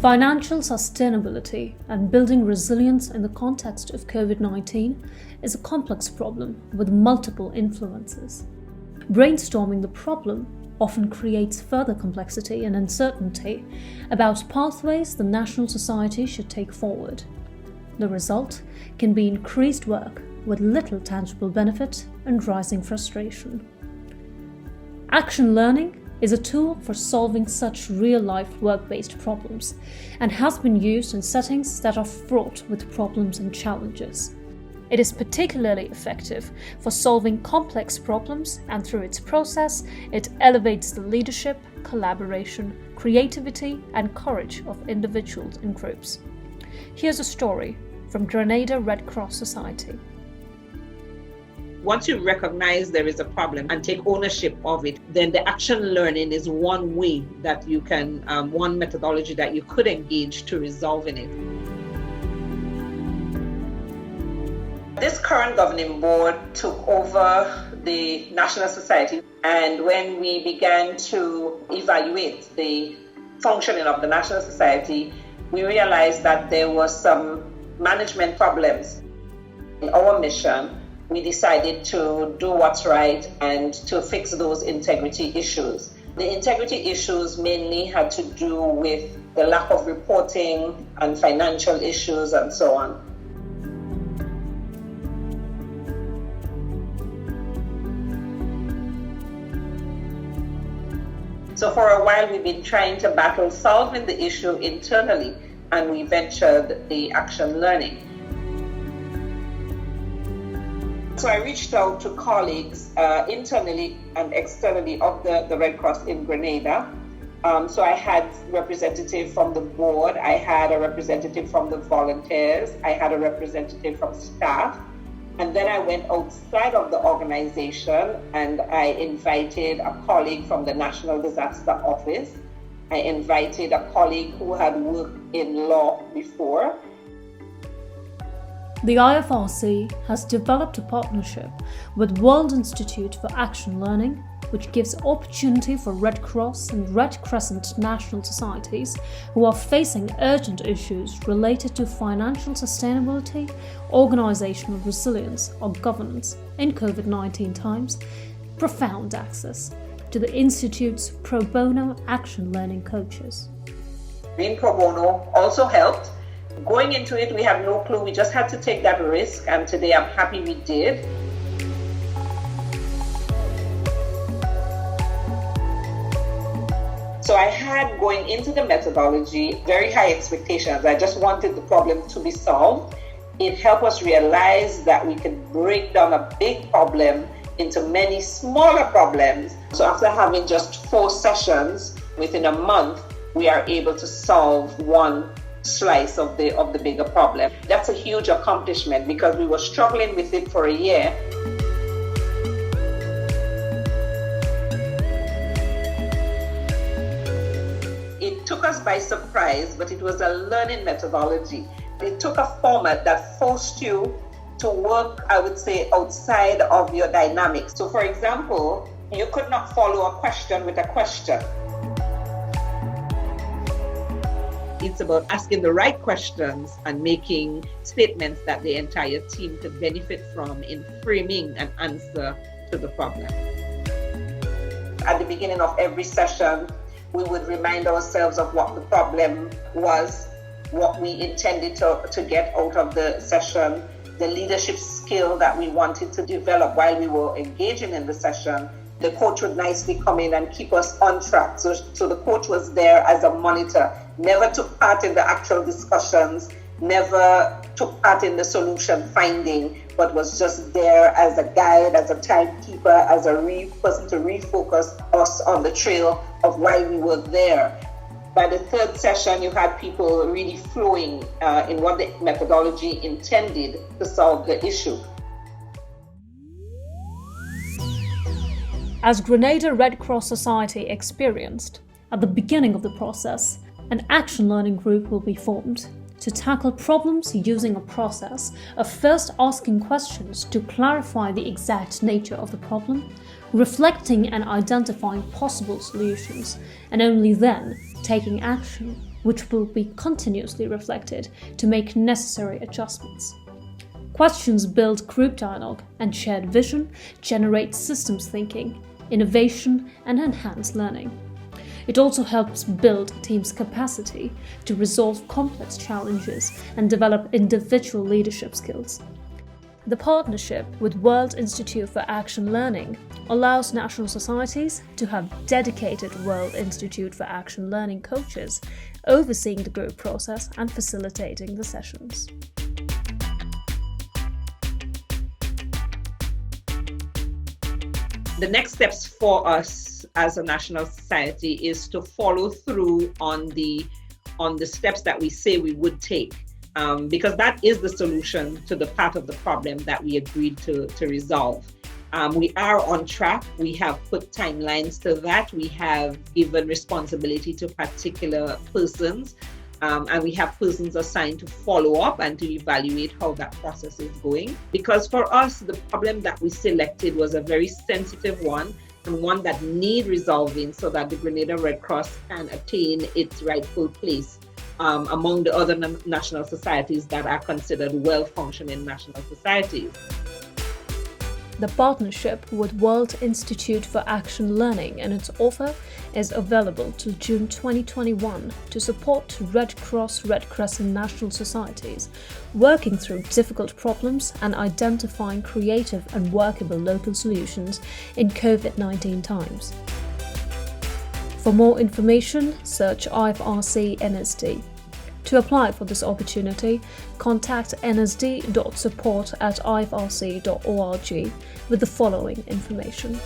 Financial sustainability and building resilience in the context of COVID-19 is a complex problem with multiple influences. Brainstorming the problem often creates further complexity and uncertainty about pathways the national society should take forward. The result can be increased work with little tangible benefit and rising frustration. Action learning is a tool for solving such real-life work-based problems and has been used in settings that are fraught with problems and challenges. It is particularly effective for solving complex problems, and through its process, it elevates the leadership, collaboration, creativity, and courage of individuals and groups. Here's a story from Grenada Red Cross Society. Once you recognize there is a problem and take ownership of it, then the action learning is one way that you can, one methodology that you could engage to resolving it. This current governing board took over the National Society, and when we began to evaluate the functioning of the National Society, we realized that there were some management problems. In our mission, we decided to do what's right and to fix those integrity issues. The integrity issues mainly had to do with the lack of reporting and financial issues and so on. So for a while, we've been trying to battle solving the issue internally, and we ventured the action learning. So I reached out to colleagues internally and externally of the Red Cross in Grenada. So I had representative from the board, I had a representative from the volunteers, I had a representative from staff, and then I went outside of the organization and I invited a colleague from the National Disaster Office. I invited a colleague who had worked in law before. The IFRC has developed a partnership with World Institute for Action Learning, which gives opportunity for Red Cross and Red Crescent national societies who are facing urgent issues related to financial sustainability, organizational resilience, or governance in COVID-19 times, profound access to the Institute's pro bono action learning coaches. Being pro bono also helped. Going into it, we had no clue. We just had to take that risk, and today I'm happy we did. So I had, going into the methodology, very high expectations. I just wanted the problem to be solved. It helped us realize that we could break down a big problem into many smaller problems. So after having just 4 sessions, within a month, we are able to solve one slice of the bigger problem. That's a huge accomplishment because we were struggling with it for a year. It took us by surprise, but it was a learning methodology. It took a format that forced you to work, I would say, outside of your dynamics. So for example, you could not follow a question with a question. It's about asking the right questions and making statements that the entire team could benefit from in framing an answer to the problem. At the beginning of every session, we would remind ourselves of what the problem was, what we intended to get out of the session, the leadership skill that we wanted to develop while we were engaging in the session. The coach would nicely come in and keep us on track. So the coach was there as a monitor, never took part in the actual discussions, never took part in the solution finding, but was just there as a guide, as a timekeeper, as a person to refocus us on the trail of why we were there. By the 3rd session, you had people really flowing in what the methodology intended to solve the issue. As Grenada Red Cross Society experienced, at the beginning of the process, an action learning group will be formed to tackle problems using a process of first asking questions to clarify the exact nature of the problem, reflecting and identifying possible solutions, and only then taking action which will be continuously reflected to make necessary adjustments. Questions build group dialogue, and shared vision generate systems thinking, innovation, and enhance learning. It also helps build a team's capacity to resolve complex challenges and develop individual leadership skills. The partnership with World Institute for Action Learning allows national societies to have dedicated World Institute for Action Learning coaches overseeing the group process and facilitating the sessions. The next steps for us as a national society is to follow through on the steps that we say we would take, because that is the solution to the part of the problem that we agreed to resolve. We are on track. We have put timelines to that. We have given responsibility to particular persons, and we have persons assigned to follow up and to evaluate how that process is going. Because for us, the problem that we selected was a very sensitive one and one that needs resolving so that the Grenada Red Cross can attain its rightful place among the other national societies that are considered well-functioning national societies. The partnership with World Institute for Action Learning and its offer is available till June 2021 to support Red Cross Red Crescent national societies working through difficult problems and identifying creative and workable local solutions in COVID-19 times. For more information, search IFRC NSD. To apply for this opportunity, contact nsd.support@ifrc.org with the following information.